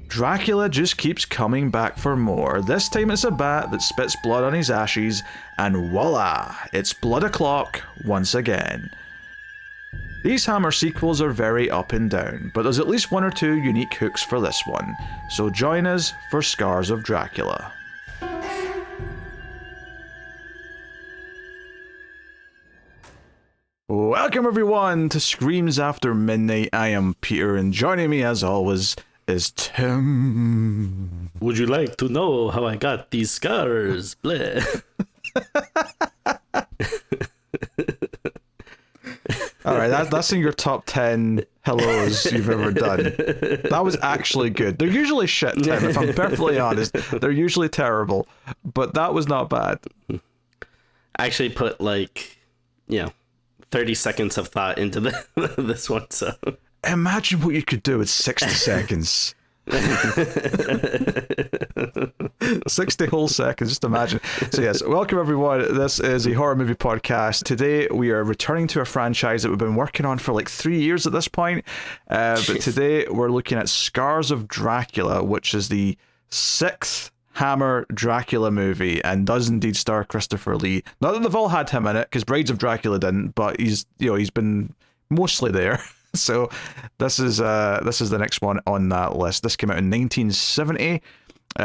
Dracula just keeps coming back for more. This time it's a bat that spits blood on his ashes, and voila, it's blood o'clock once again. These Hammer sequels are very up and down, but there's at least one or two unique hooks for this one, so join us for Scars of Dracula. Welcome everyone to Screams After Midnight. I am Peter, and joining me as always is Tim. Would you like to know how I got these scars? Bleh. Alright, that's in your top 10 hellos you've ever done. That was actually good. They're usually shit, Tim, if I'm perfectly honest. They're usually terrible, but that was not bad. I actually put 30 seconds of thought into this one, so... Imagine what you could do with 60 seconds. 60 whole seconds, just imagine. So yes, welcome everyone. This is a horror movie podcast. Today we are returning to a franchise that we've been working on for like 3 years at this point. But today we're looking at Scars of Dracula, which is the 6th Hammer Dracula movie, and does indeed star Christopher Lee. Not that they've all had him in it, because Brides of Dracula didn't, but he's been mostly there. So this is the next one on that list. This came out in 1970.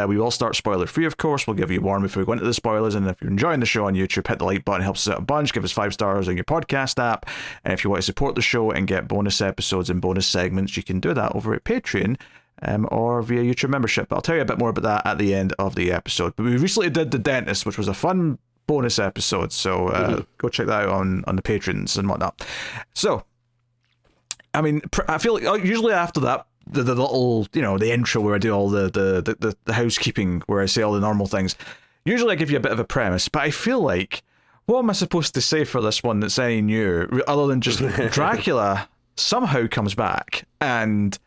We will start spoiler free, of course. We'll give you a warning before we go into the spoilers, and if you're enjoying the show on YouTube, hit the like button, helps us out a bunch. Give us 5 stars on your podcast app, and if you want to support the show and get bonus episodes and bonus segments, you can do that over at Patreon. Or via YouTube membership. I'll tell you a bit more about that at the end of the episode. But we recently did The Dentist, which was a fun bonus episode, so go check that out on the patrons and whatnot. So, I mean, I feel like usually after that, the little, the intro where I do all the housekeeping, where I say all the normal things, usually I give you a bit of a premise, but I feel like, what am I supposed to say for this one that's any new, other than just Dracula somehow comes back, and...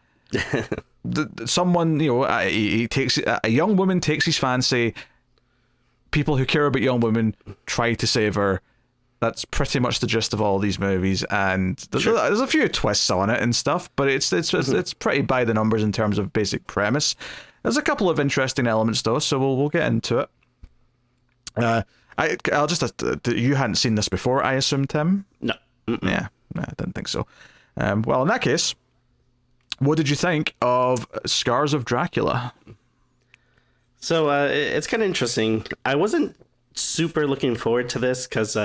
someone, he takes a young woman takes his fancy. People who care about young women try to save her. That's pretty much the gist of all these movies, and there's a few twists on it and stuff, but it's pretty by the numbers in terms of basic premise. There's a couple of interesting elements though, so we'll get into it. I'll just you hadn't seen this before, I assume, Tim? No. Yeah, I didn't think so. Well, in that case, what did you think of Scars of Dracula? So it's kind of interesting. I wasn't super looking forward to this because,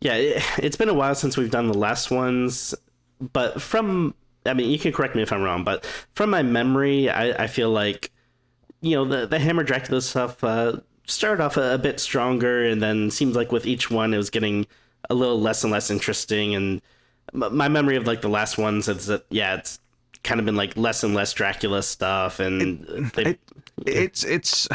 it's been a while since we've done the last ones. But you can correct me if I'm wrong, but from my memory, I feel like, the Hammer Dracula stuff started off a bit stronger, and then seems like with each one it was getting a little less and less interesting. And my memory of the last ones is that, it's kind of been less and less Dracula stuff, and it's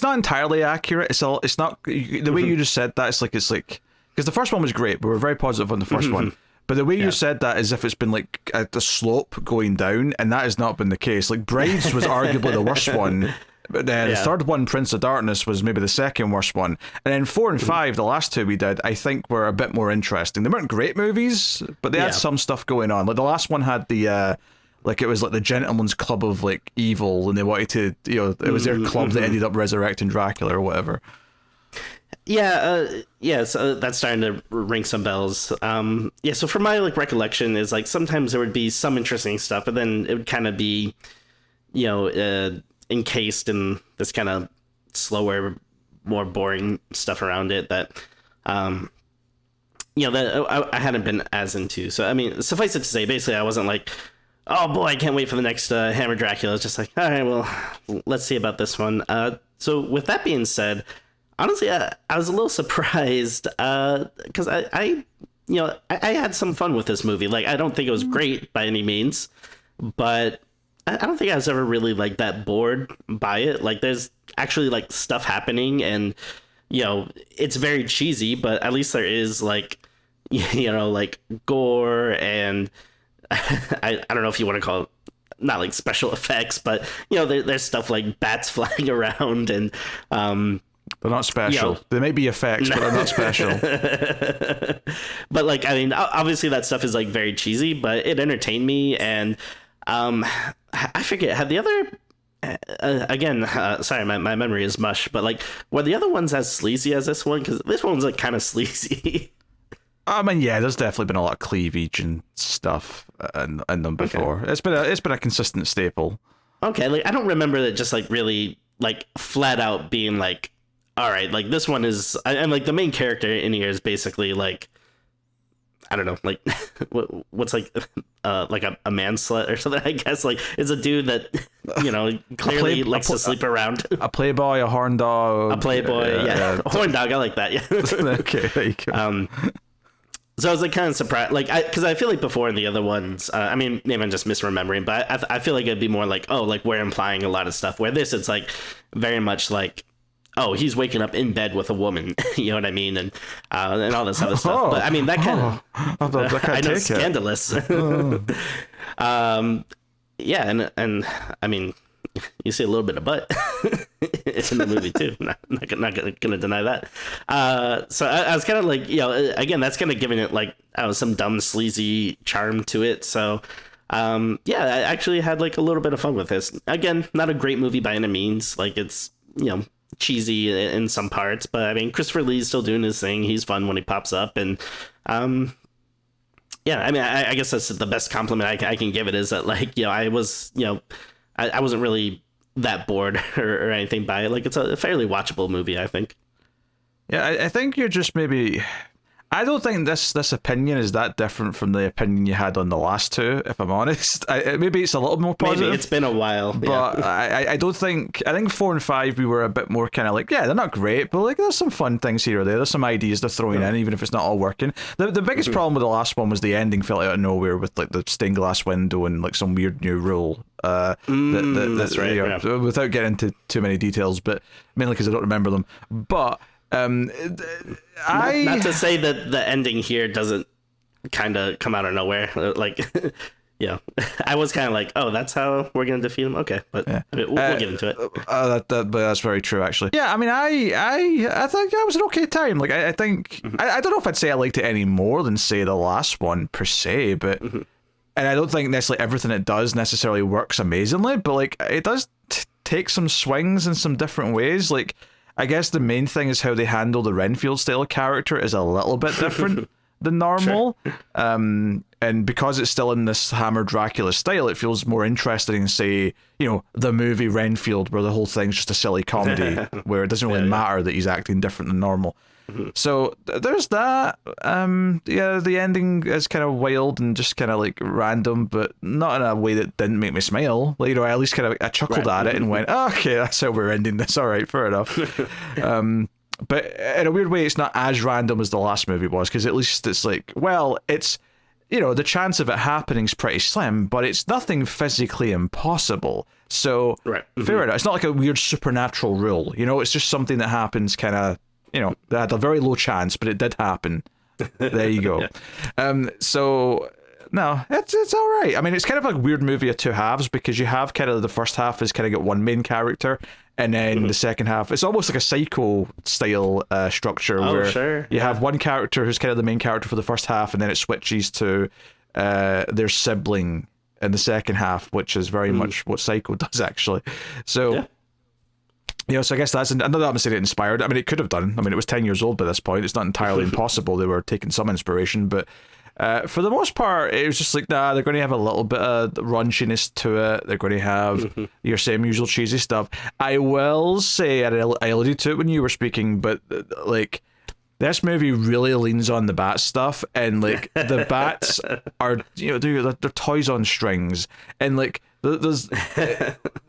not entirely accurate. It's not the way you just said that. It's like because the first one was great. We were very positive on the first one, but the way you said that is if it's been at the slope going down, and that has not been the case. Brides was arguably the worst one. But the third one, Prince of Darkness, was maybe the second worst one. And then 4 and 5, the last two we did, I think were a bit more interesting. They weren't great movies, but they had some stuff going on. The last one had the it was the Gentleman's Club of evil, and they wanted to, it was their club that ended up resurrecting Dracula or whatever. So that's starting to ring some bells. So for my recollection is sometimes there would be some interesting stuff, but then it would kind of be, encased in this kind of slower, more boring stuff around it that, that I hadn't been as into. So, I mean, suffice it to say, basically I wasn't oh boy, I can't wait for the next Hammer Dracula. It's just all right, well, let's see about this one. So with that being said, honestly, I was a little surprised because I had some fun with this movie. I don't think it was great by any means, but I don't think I was ever really that bored by it. There's actually stuff happening, and it's very cheesy, but at least there is gore and I don't know if you want to call it not special effects, but there's stuff like bats flying around, and they're not special. They may be effects, but they're not special. But obviously that stuff is very cheesy, but it entertained me, and I forget, had the other again, sorry, my memory is mush, but like, were the other ones as sleazy as this one? Because this one's like kind of sleazy. I mean, yeah, there's definitely been a lot of cleavage and stuff in them before. Okay. It's been a consistent staple. Okay, like I don't remember it just like really like flat out being like, all right, like this one is, and like the main character in here is basically like, I don't know, like what's like a man slut or something. I guess like it's a dude that clearly likes to sleep around. A playboy, a horn dog, a playboy, yeah, a horn dog. I like that. Yeah. Okay, there you go. So I was like kind of surprised, like because I feel like before in the other ones, I mean, maybe I'm just misremembering, but I feel like it'd be more like, oh, like we're implying a lot of stuff. Where this, it's like very much like, oh, he's waking up in bed with a woman, you know what I mean, and all this other stuff. But I mean, that kind of, I know, scandalous. Yeah, and I mean, you see a little bit of butt in the movie too. Not gonna deny that. So I was kind of like, again, that's kind of giving it like some dumb sleazy charm to it. So yeah, I actually had like a little bit of fun with this. Again, not a great movie by any means. Like it's cheesy in some parts, but I mean, Christopher Lee's still doing his thing. He's fun when he pops up, and yeah, I mean, I guess that's the best compliment I can give it, is that like, I was, I wasn't really that bored or anything by it. Like, it's a fairly watchable movie, I think. Yeah, I think you're just maybe... I don't think this opinion is that different from the opinion you had on the last two, if I'm honest. Maybe it's a little more positive. Maybe it's been a while. But yeah. I don't think... I think 4 and 5, we were a bit more kind of like, yeah, they're not great, but like there's some fun things here or there. There's some ideas they're throwing in, even if it's not all working. The biggest problem with the last one was the ending felt out of nowhere with like the stained glass window and like some weird new rule. That's right. Yeah. Without getting into too many details, but mainly because I don't remember them. But... not to say that the ending here doesn't kind of come out of nowhere. Like, yeah, I was kind of like, oh, that's how we're gonna defeat him. Okay, but yeah. We'll get into it. But that's very true, actually. Yeah, I mean, I think that was an okay time. Like, I think I don't know if I'd say I liked it any more than say the last one per se, but and I don't think necessarily everything it does necessarily works amazingly, but like it does take some swings in some different ways. Like, I guess the main thing is how they handle the Renfield style character is a little bit different than normal. Sure. And because it's still in this Hammer Dracula style, it feels more interesting than, say, the movie Renfield, where the whole thing's just a silly comedy, where it doesn't really matter that he's acting different than normal. So there's that. Yeah, the ending is kind of wild and just kind of like random, but not in a way that didn't make me smile. Like, I at least kind of I chuckled at it and went, oh, okay, that's how we're ending this. All right, fair enough. But in a weird way, it's not as random as the last movie was, because at least it's like, well, it's the chance of it happening is pretty slim, but it's nothing physically impossible. So fair enough. It's not like a weird supernatural rule. It's just something that happens kind of. They had a very low chance, but it did happen. There you go. So, no, it's all right. I mean, it's kind of like a weird movie of two halves, because you have kind of the first half is kind of got one main character, and then the second half, it's almost like a Psycho style structure where you have one character who's kind of the main character for the first half, and then it switches to their sibling in the second half, which is very much what Psycho does, actually. So... so I guess that's... I'm not saying it inspired. I mean, it could have done. I mean, it was 10 years old by this point. It's not entirely impossible. They were taking some inspiration, but for the most part, it was just like, nah, they're going to have a little bit of raunchiness to it. They're going to have your same usual cheesy stuff. I will say, and I alluded to it when you were speaking, but like... This movie really leans on the bat stuff, and like the bats are, they're toys on strings, and like there's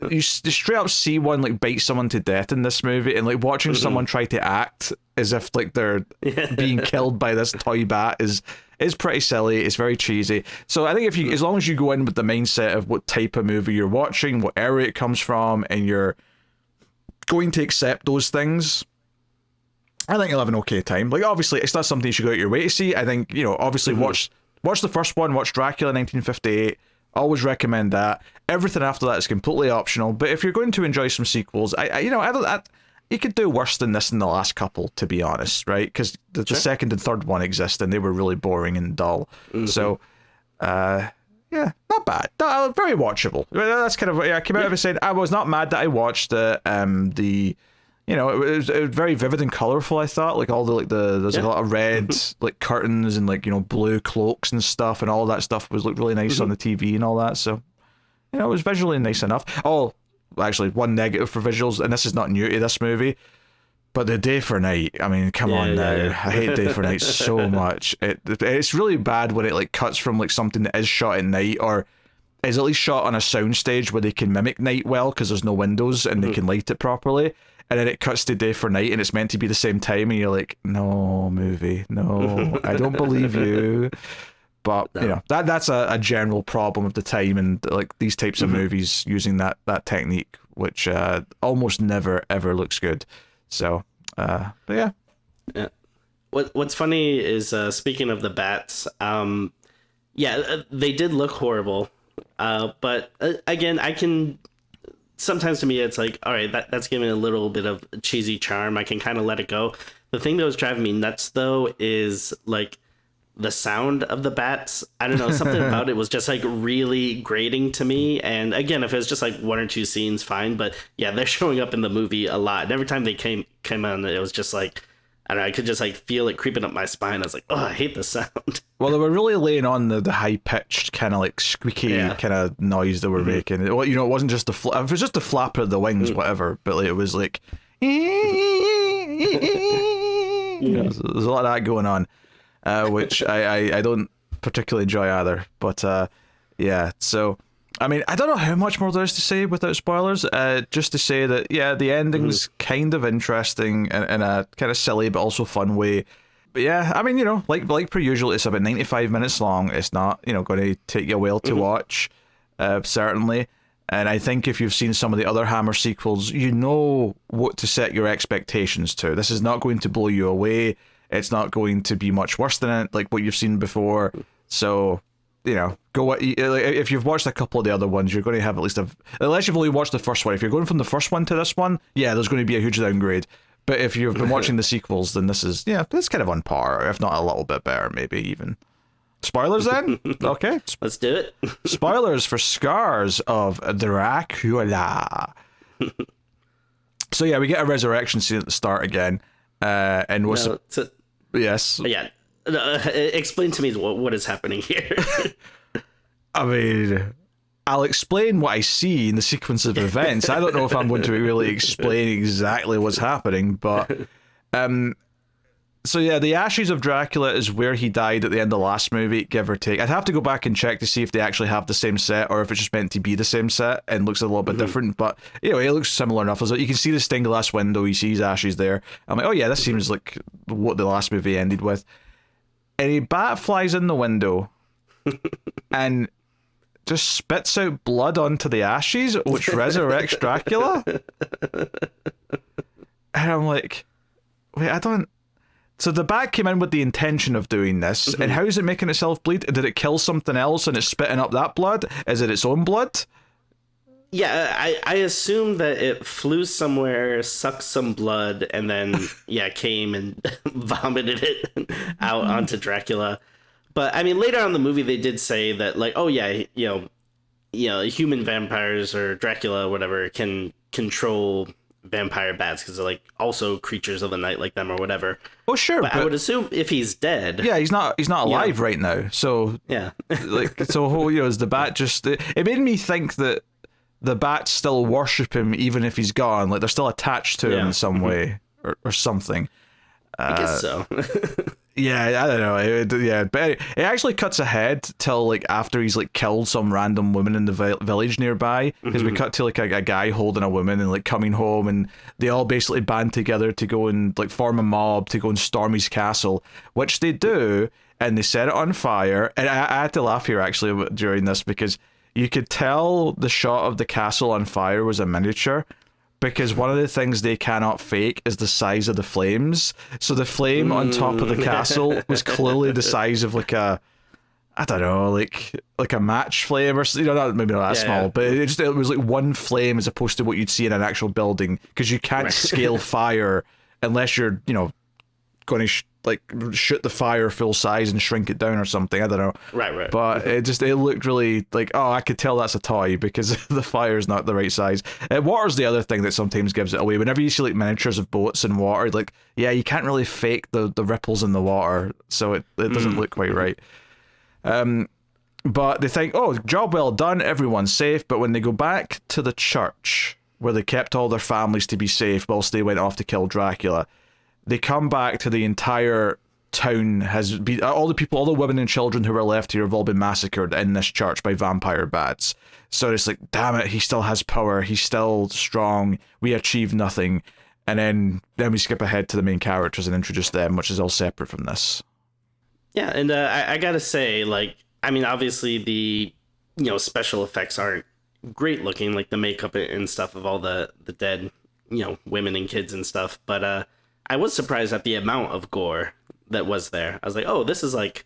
you straight up see one like bite someone to death in this movie, and like watching someone try to act as if like they're being killed by this toy bat is pretty silly. It's very cheesy. So I think as long as you go in with the mindset of what type of movie you're watching, what area it comes from, and you're going to accept those things, I think you'll have an okay time. Like, obviously, it's not something you should go out your way to see. I think, obviously watch the first one, watch Dracula 1958. Always recommend that. Everything after that is completely optional. But if you're going to enjoy some sequels, you could do worse than this in the last couple, to be honest, right? Because the second and third one exist, and they were really boring and dull. So, yeah, not bad. No, very watchable. That's kind of, I came out of it saying I was not mad that I watched it. It was very vivid and colorful. I thought, like all there's a lot of red like curtains and like blue cloaks and stuff, and all that stuff was looked really nice on the TV and all that. So, it was visually nice enough. Oh, actually, one negative for visuals, and this is not new to this movie, but the day for night. I mean, come on now. Yeah. I hate day for night so much. It's really bad when it like cuts from like something that is shot at night or is at least shot on a soundstage where they can mimic night well because there's no windows and they can light it properly. And then it cuts to day for night and it's meant to be the same time and you're like, no, movie, no, I don't believe you. But, no. That's a general problem of the time and like these types of movies using that technique, which almost never, ever looks good. So, but yeah. Yeah. What's funny is, speaking of the bats, they did look horrible. But again, sometimes to me it's like, all right, that's giving a little bit of cheesy charm. I can kind of let it go. The thing that was driving me nuts though is like the sound of the bats. I don't know, something about it was just like really grating to me. And again, if it was just like one or two scenes, fine. But yeah, they're showing up in the movie a lot. And every time they came on, it was just like, I don't know, I could just like feel it creeping up my spine. I was like, oh, I hate the sound. Well, they were really laying on the high-pitched kind of like squeaky kind of noise they were making. It wasn't just if it was just the flap of the wings, whatever, but like, it was like there's a lot of that going on, which I don't particularly enjoy either. But yeah, so I mean, I don't know how much more there is to say without spoilers. Just to say that, yeah, the ending's kind of interesting in a kind of silly but also fun way. But yeah, I mean, like per usual, it's about 95 minutes long. It's not, going to take you a while to watch, certainly. And I think if you've seen some of the other Hammer sequels, you know what to set your expectations to. This is not going to blow you away. It's not going to be much worse than it, like what you've seen before. So, go if you've watched a couple of the other ones, you're going to have at least unless you've only watched the first one. If you're going from the first one to this one, yeah, there's going to be a huge downgrade. But if you've been watching the sequels, then this is kind of on par, if not a little bit better, maybe even. Spoilers then? Okay. Let's do it. Spoilers for Scars of Dracula. So yeah, we get a resurrection scene at the start again. And what's yes. Yeah. Explain to me what is happening here. I mean, I'll explain what I see in the sequence of events. I don't know if I'm going to really explain exactly what's happening, but so yeah, the Ashes of Dracula is where he died at the end of the last movie, give or take. I'd have to go back and check to see if they actually have the same set or if it's just meant to be the same set and looks a little bit different, but it looks similar enough. You can see the stained glass window, you see his ashes there. I'm like, oh yeah, this seems like what the last movie ended with. And a bat flies in the window and just spits out blood onto the ashes, which resurrects Dracula. And I'm like, wait, I don't... So the bat came in with the intention of doing this, and how is it making itself bleed? Did it kill something else and it's spitting up that blood? Is it its own blood? Yeah, I assume that it flew somewhere, sucked some blood, and then, came and vomited it out onto Dracula. But, I mean, later on in the movie, they did say that, like, oh, yeah, human vampires or Dracula or whatever can control vampire bats because they're, like, also creatures of the night like them or whatever. Oh, sure. But I would assume if he's dead... Yeah, he's not alive right now. So, yeah. Is the bat just... It made me think that the bats still worship him even if he's gone. Like, they're still attached to him in some way or something. I guess so. Yeah, I don't know. But it actually cuts ahead till like after he's like killed some random woman in the village nearby, because we cut to like a guy holding a woman and like coming home, and they all basically band together to go and like form a mob to go and storm his castle, which they do, and they set it on fire. And I had to laugh here actually during this because you could tell the shot of the castle on fire was a miniature. Because one of the things they cannot fake is the size of the flames. So the flame on top of the castle was clearly the size of like a, I don't know, like a match flame or something. Maybe not that small, but it was like one flame as opposed to what you'd see in an actual building. Because you can't scale fire unless you're, going to like shoot the fire full size and shrink it down or something. I don't know. Right. But it looked really like, oh, I could tell that's a toy because the fire's not the right size. Water's the other thing that sometimes gives it away. Whenever you see like miniatures of boats in water, like, yeah, you can't really fake the ripples in the water, so it doesn't look quite right. But they think, oh, job well done, everyone's safe. But when they go back to the church where they kept all their families to be safe whilst they went off to kill Dracula, they come back to the entire town has been, all the women and children who were left here have all been massacred in this church by vampire bats. So it's like, damn it, he still has power, he's still strong, we achieved nothing. And then we skip ahead to the main characters and introduce them, which is all separate from this. Yeah, and I gotta say, like, I mean, obviously the, special effects aren't great looking, like the makeup and stuff of all the dead, women and kids and stuff, but I was surprised at the amount of gore that was there. I was like, oh, this is like,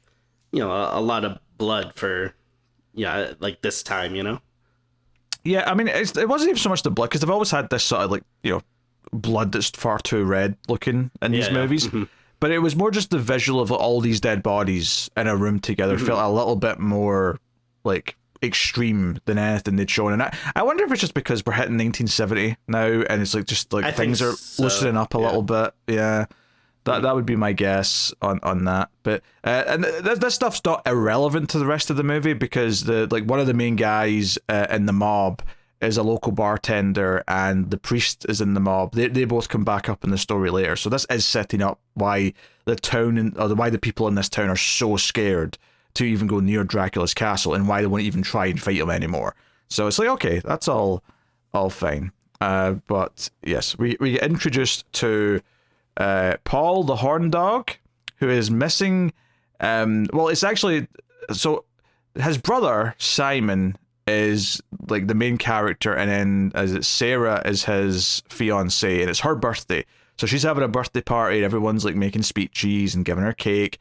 a lot of blood for, like this time, Yeah, I mean, it wasn't even so much the blood, because they've always had this sort of like, blood that's far too red looking in these movies. Mm-hmm. But it was more just the visual of all these dead bodies in a room together felt a little bit more like extreme than anything they'd shown. And I wonder if it's just because we're hitting 1970 now and it's like just like things are loosening up a little bit. Yeah. That would be my guess on that. But and this stuff's not irrelevant to the rest of the movie because one of the main guys in the mob is a local bartender and the priest is in the mob. They both come back up in the story later. So this is setting up why the town why the people in this town are so scared to even go near Dracula's castle and why they won't even try and fight him anymore. So it's like, okay, that's all fine. But yes, we get introduced to Paul the horn dog, who is missing. Well, it's actually, so his brother Simon is like the main character, and then Sarah is his fiance, and it's her birthday. So she's having a birthday party. Everyone's like making speeches and giving her cake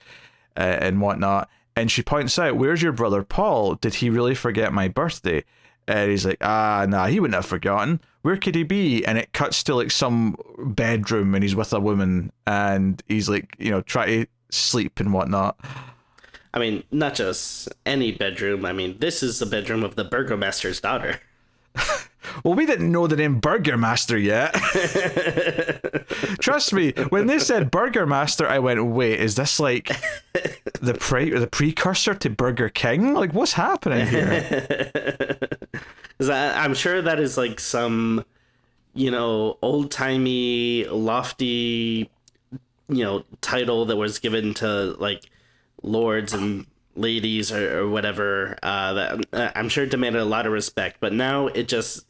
and whatnot. And she points out, "Where's your brother Paul? Did he really forget my birthday?" And he's like, nah, he wouldn't have forgotten. Where could he be? And it cuts to like some bedroom and he's with a woman and he's like, try to sleep and whatnot. I mean, not just any bedroom. I mean, this is the bedroom of the burgomaster's daughter. Well, we didn't know the name Burgermaster yet. Trust me, when they said Burgermaster, I went, wait, is this like the precursor to Burger King? Like, what's happening here? I'm sure that is like some, old-timey, lofty, title that was given to like lords and ladies or whatever, that I'm sure demanded a lot of respect, but now it just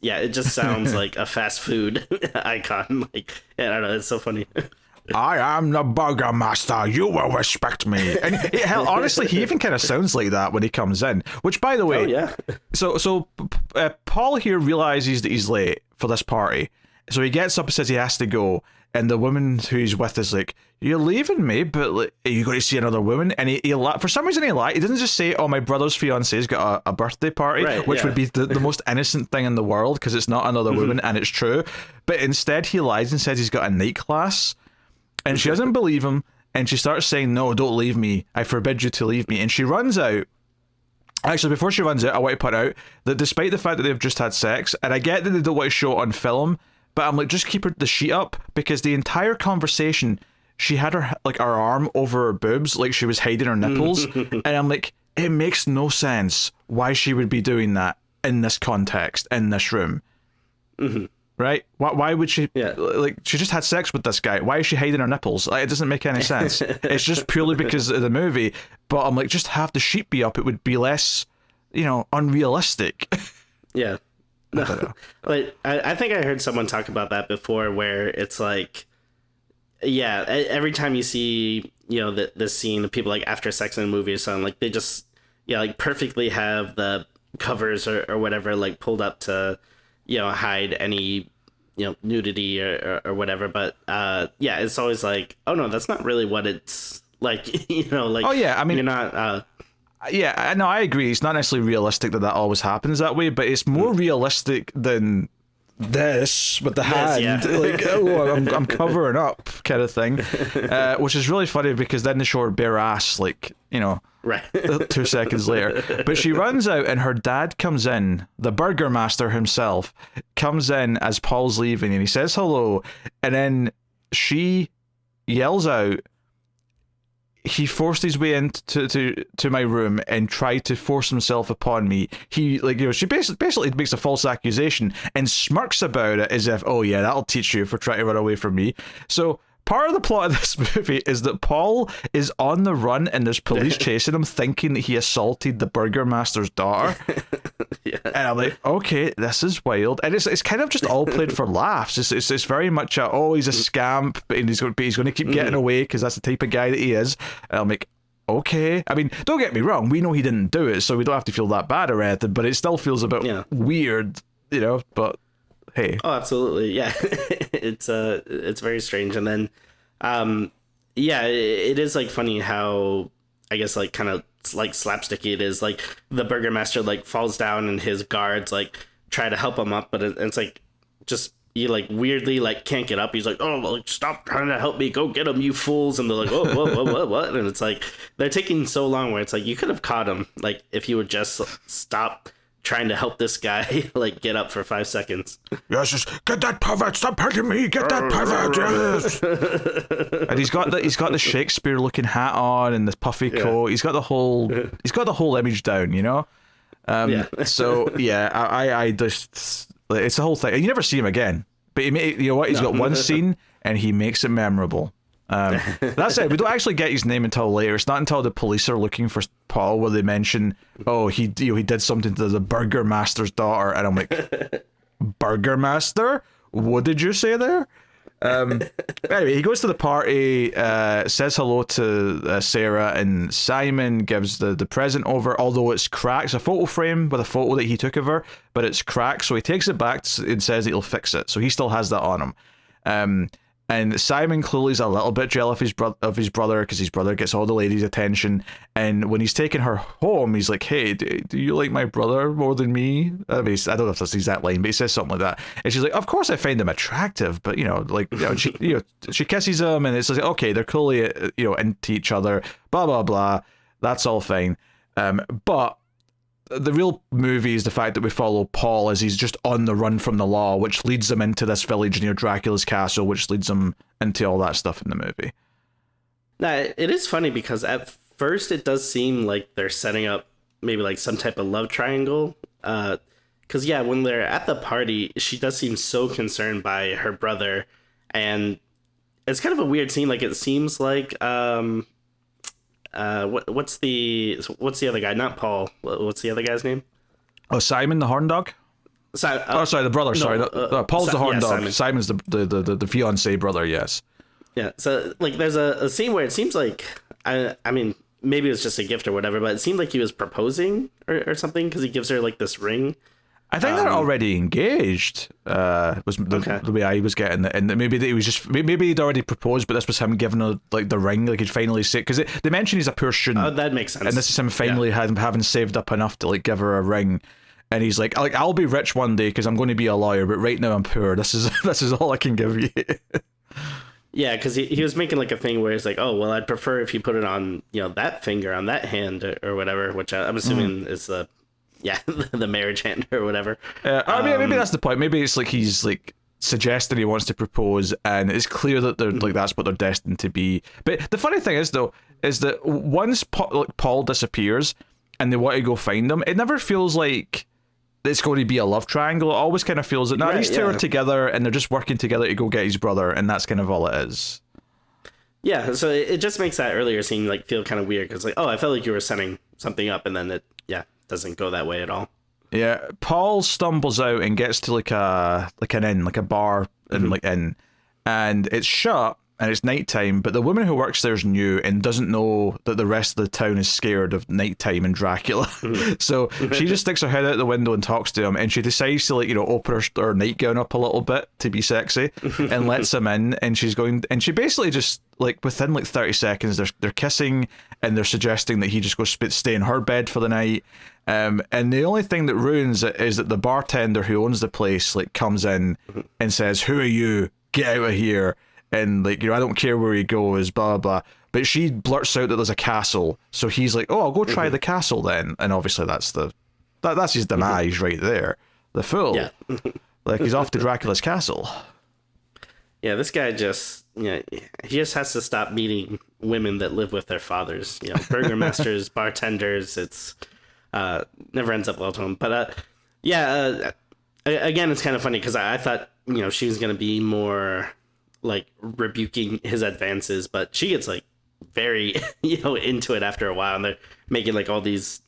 sounds like a fast food icon. Like, I don't know, it's so funny. I am the Burgermaster, you will respect me. And hell, honestly, he even kind of sounds like that when he comes in, which, by the way, so Paul here realizes that he's late for this party, so he gets up and says he has to go, and the woman who he's with is like, "You're leaving me, but like, are you going to see another woman?" And he for some reason he lied. He doesn't just say, "Oh, my brother's fiance's got a birthday party," which would be the most innocent thing in the world because it's not another woman and it's true. But instead he lies and says he's got a night class, and she doesn't believe him, and she starts saying, "No, don't leave me. I forbid you to leave me." And she runs out. Actually, before she runs out, I want to point out that despite the fact that they've just had sex, and I get that they don't want to show it on film, but I'm like, just keep the sheet up, because the entire conversation, she had her arm over her boobs, like she was hiding her nipples, and I'm like, it makes no sense why she would be doing that in this context, in this room. Mm-hmm. Right? Why would she, like, she just had sex with this guy, why is she hiding her nipples? Like, it doesn't make any sense. It's just purely because of the movie, but I'm like, just have the sheet be up, it would be less, unrealistic. Yeah. No, like I think I heard someone talk about that before, where it's like, every time you see the scene of people like after sex in a movie or something, like they just like perfectly have the covers or whatever like pulled up to hide any nudity or whatever, but it's always like, oh no, that's not really what it's like. Like, oh yeah, I mean, you're not yeah, no, I agree. It's not necessarily realistic that always happens that way, but it's more realistic than this with the hand, yeah. like, oh, I'm covering up kind of thing, which is really funny because then they show her bare ass, like, you know, Right. 2 seconds later. But she runs out and her dad comes in, the Burger Master himself, comes in as Paul's leaving and he says hello, and then she yells out, he forced his way into my room and tried to force himself upon me. He, like, you know, she basically makes a false accusation and smirks about it as if, oh yeah, that'll teach you for trying to run away from me. So part of the plot of this movie is that Paul is on the run and there's police chasing him, thinking that he assaulted the Burger Master's daughter. Yeah. And I'm like, okay, this is wild. And it's kind of just all played for laughs. It's very much a, oh, he's a scamp, and he's going to keep getting away because that's the type of guy that he is. And I'm like, okay. I mean, don't get me wrong, we know he didn't do it, so we don't have to feel that bad or anything, but it still feels a bit weird, you know, but hey. Oh, absolutely. Yeah. It's very strange. And then, it is like funny how, I guess, like, kind of like slapsticky it is. Like, the Burger Master like falls down and his guards like try to help him up, but it's like, just, he like weirdly like can't get up. He's like, oh, well, stop trying to help me, go get him, you fools. And they're like, oh, what? And it's like, they're taking so long where it's like, you could have caught him, like, if you would just stop trying to help this guy like get up for 5 seconds. Yes, just get that pervert, stop hurting me, get that pervert, yes. And he's got the Shakespeare looking hat on and this puffy coat. He's got the whole image down, you know. So yeah, I just, it's the whole thing. And you never see him again, but you know what? He's got one scene and he makes it memorable. That's it. We don't actually get his name until later. It's not until the police are looking for Paul where they mention, oh, he did something to the Burger Master's daughter, and I'm like, Burger Master? What did you say there? Anyway, he goes to the party, says hello to Sarah, and Simon gives the present over, although it's cracked. It's a photo frame with a photo that he took of her, but it's cracked, so he takes it back and says that he'll fix it. So he still has that on him. And Simon clearly is a little bit jealous of his brother because his brother gets all the ladies' attention. And when he's taking her home, he's like, hey, do you like my brother more than me? I mean, I don't know if that's the exact line, but he says something like that. And she's like, of course I find him attractive, but, you know, like, you know, she kisses him and it's like, okay, they're clearly, you know, into each other, blah, blah, blah. That's all fine. But the real movie is the fact that we follow Paul as he's just on the run from the law, which leads him into this village near Dracula's castle, which leads him into all that stuff in the movie. Now, it is funny because at first it does seem like they're setting up maybe like some type of love triangle. Because, yeah, when they're at the party, she does seem so concerned by her brother. And it's kind of a weird scene. Like, it seems like... what's the other guy? Not Paul. What's the other guy's name? Oh, Simon the horn dog. Sorry, the brother. Paul's the horn dog. Simon's the fiance brother. Yes. Yeah. So like, there's a scene where it seems like I mean, maybe it was just a gift or whatever, but it seemed like he was proposing or something because he gives her like this ring. I think they're already engaged. Was the way I was getting it, and maybe he was just maybe he'd already proposed, but this was him giving her like the ring, like he'd finally say, because they mention he's a poor student. Oh, that makes sense. And this is him finally having saved up enough to like give her a ring, and he's like I'll be rich one day because I'm going to be a lawyer, but right now I'm poor. This is all I can give you. Yeah, because he was making like a thing where he's like, oh well, I'd prefer if you put it on, you know, that finger on that hand or whatever, which I'm assuming is the. Yeah, the marriage hand or whatever. I mean, maybe that's the point. Maybe it's like he's like suggesting he wants to propose, and it's clear that they're like that's what they're destined to be. But the funny thing is, though, is that once Paul disappears and they want to go find him, it never feels like it's going to be a love triangle. It always kind of feels that these two are together and they're just working together to go get his brother, and that's kind of all it is. Yeah, so it just makes that earlier scene like feel kind of weird because like, oh, I felt like you were setting something up, and then it doesn't go that way at all. Yeah, Paul stumbles out and gets to like an inn, like a bar inn, and it's shut and it's nighttime, but the woman who works there is new and doesn't know that the rest of the town is scared of nighttime and Dracula. So she just sticks her head out the window and talks to him, and she decides to like, you know, open her nightgown up a little bit to be sexy and lets him in, and she basically just like within like 30 seconds they're kissing, and they're suggesting that he just go stay in her bed for the night. And the only thing that ruins it is that the bartender who owns the place like comes in and says, "Who are you? Get out of here!" And like, I don't care where he goes, blah blah. But she blurts out that there's a castle, so he's like, "Oh, I'll go try the castle then." And obviously that's his demise right there. The fool, like he's off to Dracula's castle. Yeah, this guy just, he just has to stop meeting women that live with their fathers. Burgermasters, bartenders. It's never ends up well to him. But again, it's kind of funny because I thought she was gonna be more like rebuking his advances, but she gets like very into it after a while, and they're making like all these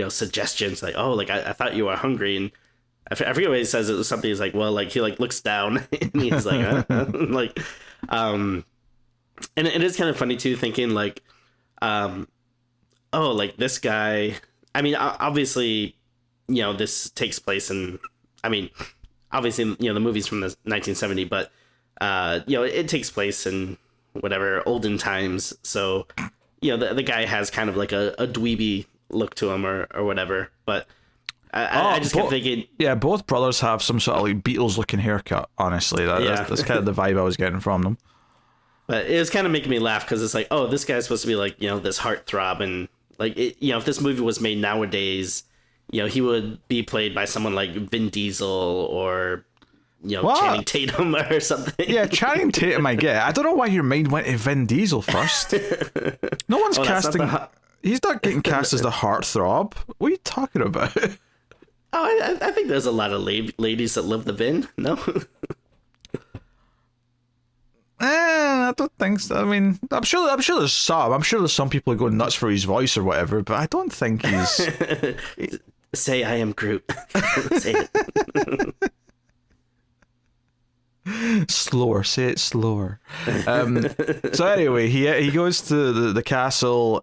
suggestions like, oh, like I thought you were hungry, and I forget what he says. It was something. He's like, well, like he like looks down and he's like, like, and it is kind of funny too, thinking like, oh, like this guy. I mean, obviously, this takes place in. I mean, obviously, the movie's from the 1970, but it takes place in whatever olden times. So, the guy has kind of like a dweeby look to him or whatever, but. I just kept thinking... Yeah, both brothers have some sort of like Beatles-looking haircut, honestly. That's kind of the vibe I was getting from them. But it was kind of making me laugh, because it's like, oh, this guy's supposed to be like, this heartthrob, and like, if this movie was made nowadays, he would be played by someone like Vin Diesel or, Channing Tatum or something. Yeah, Channing Tatum I get. I don't know why your mind went to Vin Diesel first. No one's casting... He's not getting cast as the heartthrob. What are you talking about? Oh, I think there's a lot of ladies that love the Vin. No, I don't think so. I mean, I'm sure there's some. I'm sure there's some people who go nuts for his voice or whatever, but I don't think he's. Say I am Groot. Say it. Slower, say it slower. So anyway, he goes to the castle,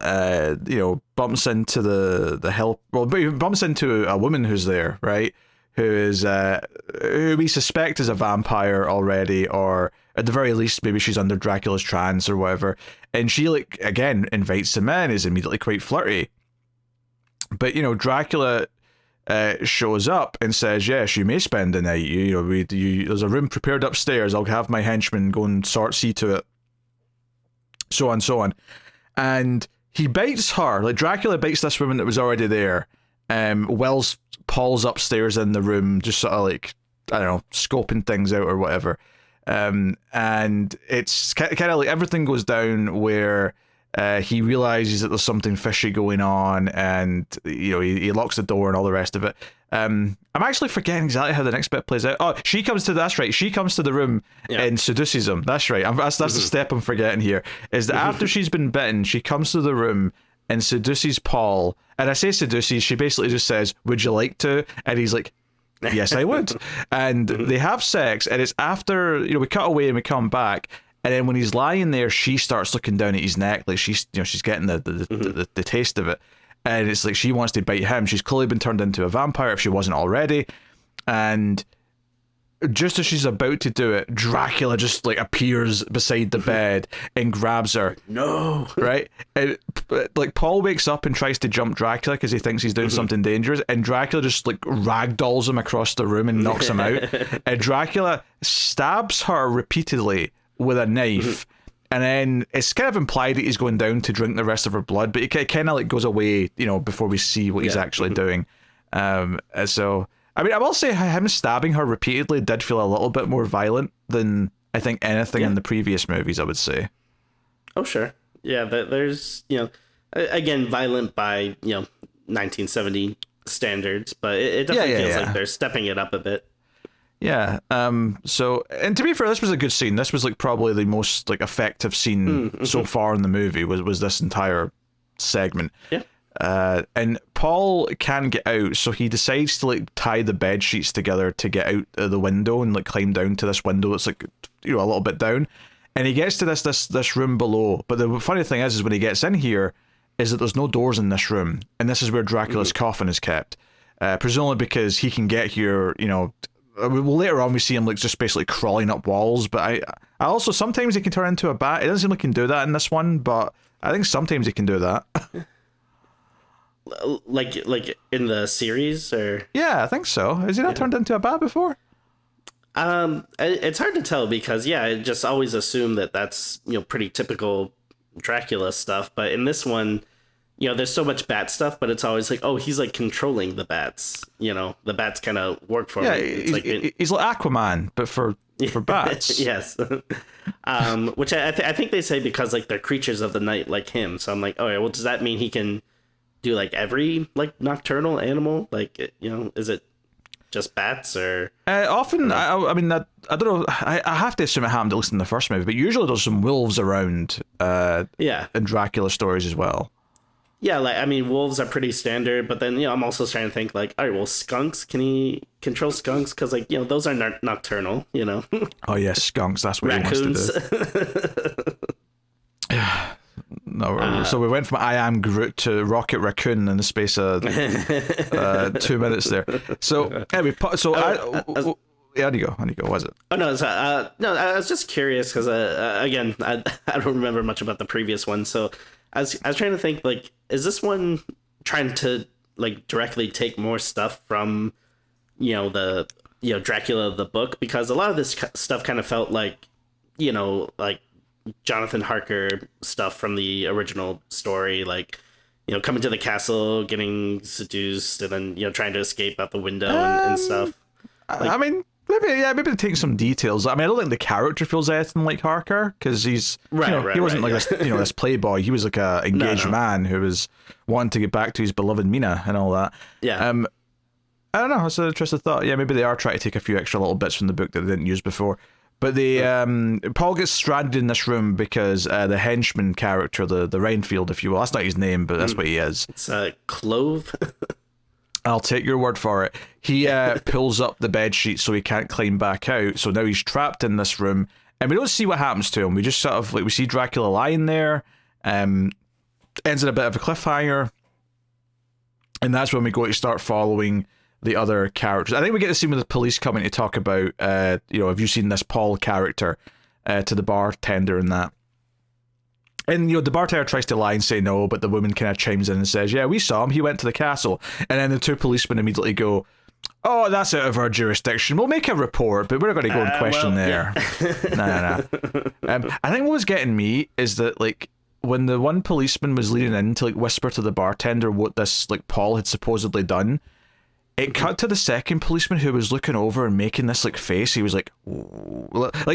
bumps into the help. Well, he bumps into a woman who's there, right? Who we suspect is a vampire already, or at the very least, maybe she's under Dracula's trance or whatever. And she like again invites him in, is immediately quite flirty. But Dracula shows up and says, "Yes, you may spend the night. There's a room prepared upstairs. I'll have my henchmen go and see to it." So on, and so on. And he bites her. Like Dracula bites this woman that was already there. Whilst Paul's upstairs in the room, just sort of like, I don't know, scoping things out or whatever. And it's kind of like everything goes down where he realizes that there's something fishy going on, and he locks the door and all the rest of it. I'm actually forgetting exactly how the next bit plays out. Oh, she comes to the room and seduces him. That's right. That's the step I'm forgetting here. Is that after she's been bitten, she comes to the room and seduces Paul. And I say seduces, she basically just says, "Would you like to?" And he's like, "Yes, I would." And they have sex, and it's after we cut away and we come back. And then when he's lying there, she starts looking down at his neck, like she's getting the taste of it, and it's like she wants to bite him. She's clearly been turned into a vampire if she wasn't already, and just as she's about to do it, Dracula just like appears beside the bed and grabs her. No, right? And like Paul wakes up and tries to jump Dracula because he thinks he's doing something dangerous, and Dracula just like ragdolls him across the room and knocks him out. And Dracula stabs her repeatedly with a knife, and then it's kind of implied that he's going down to drink the rest of her blood, but it kind of like goes away, before we see what he's actually doing. So I mean, I will say him stabbing her repeatedly did feel a little bit more violent than I think anything in the previous movies, I would say. Oh sure, yeah. There's again violent by 1970 standards, but it definitely feels like they're stepping it up a bit. Yeah. So, and to be fair, this was a good scene. This was like probably the most like effective scene so far in the movie was this entire segment. Yeah. And Paul can get out, so he decides to like tie the bed sheets together to get out of the window and like climb down to this window that's like a little bit down. And he gets to this room below. But the funny thing is when he gets in here, is that there's no doors in this room, and this is where Dracula's coffin is kept. Presumably because he can get here, later on we see him like just basically crawling up walls, but I also sometimes he can turn into a bat. It doesn't seem like he can do that in this one, but I think sometimes he can do that. like in the series, or Yeah, I think so. Has he not turned into a bat before? it's hard to tell because I just always assume that that's pretty typical Dracula stuff, but in this one, there's so much bat stuff, but it's always like, oh, he's like controlling the bats. The bats kind of work for him. He's like Aquaman, but for bats. Yes. Which I think they say because like they're creatures of the night like him. So I'm like, oh, well, does that mean he can do like every like nocturnal animal? Like, is it just bats or? Often, I mean, I don't know. I have to assume it happened at least in the first movie, but usually there's some wolves around. In Dracula stories as well. Yeah, like I mean, wolves are pretty standard, but then I'm also trying to think like, all right, well, skunks, can he control skunks? Because like those are nocturnal, Oh yes, skunks. That's what raccoons. He wants to do. No, so we went from I am Groot to Rocket Raccoon in the space of 2 minutes there. So anyway, on you go. What was it? Oh no, no, I was just curious because again, I don't remember much about the previous one, so I was trying to think like, is this one trying to like directly take more stuff from the Dracula the book, because a lot of this stuff kind of felt like like Jonathan Harker stuff from the original story, like coming to the castle, getting seduced, and then trying to escape out the window and stuff. Like, I mean, maybe they take some details. I mean, I don't think the character feels anything like Harker, because he's he wasn't like this this playboy. He was like a engaged man who was wanting to get back to his beloved Mina and all that. Yeah. I don't know. It's an interesting thought. Yeah, maybe they are trying to take a few extra little bits from the book that they didn't use before. But Paul gets stranded in this room because the henchman character, the Rainfield, if you will, that's not his name, but that's what he is. It's Clove. I'll take your word for it. He pulls up the bed sheet so he can't climb back out. So now he's trapped in this room, and we don't see what happens to him. We just sort of we see Dracula lying there. Ends in a bit of a cliffhanger, and that's when we go to start following the other characters. I think we get to see with the police coming to talk about, have you seen this Paul character, to the bartender and that. And, the bartender tries to lie and say no, but the woman kind of chimes in and says, yeah, we saw him. He went to the castle. And then the two policemen immediately go, oh, that's out of our jurisdiction. We'll make a report, but we're not going to go and question there. Yeah. No. I think what was getting me is that, like, when the one policeman was leaning in to, like, whisper to the bartender what this, like, Paul had supposedly done, it cut to the second policeman who was looking over and making this like face. He was like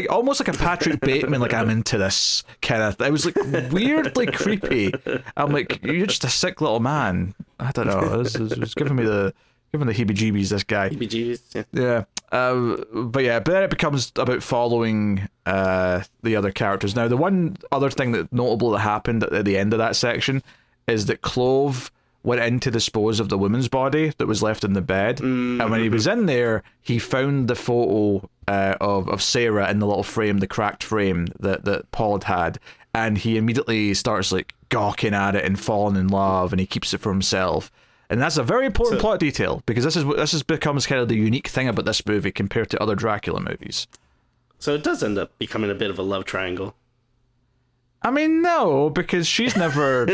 almost like a Patrick Bateman, like, I'm into this kind of. It was like weirdly creepy. I'm like, you're just a sick little man. I don't know. It was giving the heebie-jeebies. This guy. Heebie-jeebies. Yeah. But then it becomes about following the other characters. Now, the one other thing that notable that happened at the end of that section is that Clove went in to dispose of the woman's body that was left in the bed. Mm-hmm. And when he was in there, he found the photo of Sarah in the little frame, the cracked frame that Paul had. And he immediately starts like gawking at it and falling in love, and he keeps it for himself. And that's a very important plot detail, because this becomes kind of the unique thing about this movie compared to other Dracula movies. So it does end up becoming a bit of a love triangle. I mean, no, because she's never,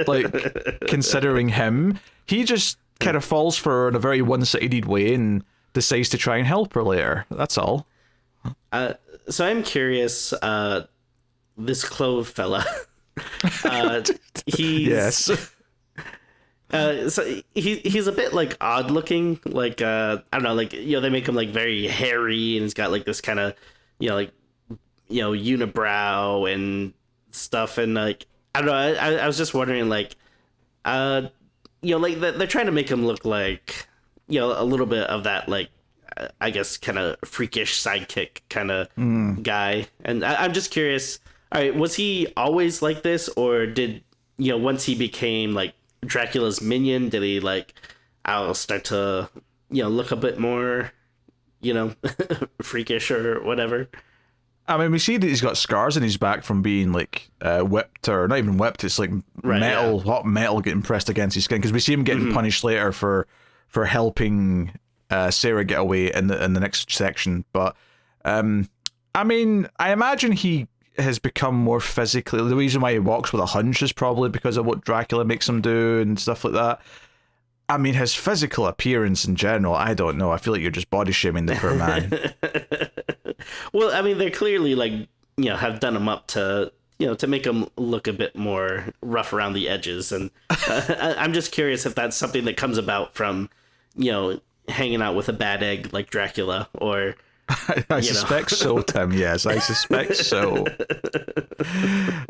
like, considering him. He just kind of falls for her in a very one-sided way and decides to try and help her later. That's all. So I'm curious, this Clove fella, Yes. So he's a bit, like, odd-looking. Like, I don't know, like, they make him, like, very hairy, and he's got, like, this kind of, unibrow and stuff, and like I don't know, I was just wondering, like like they're trying to make him look like a little bit of that, like I guess kind of freakish sidekick kind of guy, and I'm just curious, all right, was he always like this, or did once he became like Dracula's minion, did he like start to look a bit more freakish or whatever? I mean, we see that he's got scars in his back from being like whipped, or not even whipped. It's like hot metal getting pressed against his skin, because we see him getting punished later for helping Sarah get away in the next section. But I mean, I imagine he has become more physically. The reason why he walks with a hunch is probably because of what Dracula makes him do and stuff like that. I mean, his physical appearance in general, I don't know. I feel like you're just body shaming the poor man. Well, I mean, they're clearly have done him up to to make him look a bit more rough around the edges, and I'm just curious if that's something that comes about from hanging out with a bad egg like Dracula, or I suspect so, Tim. Yes, I suspect so.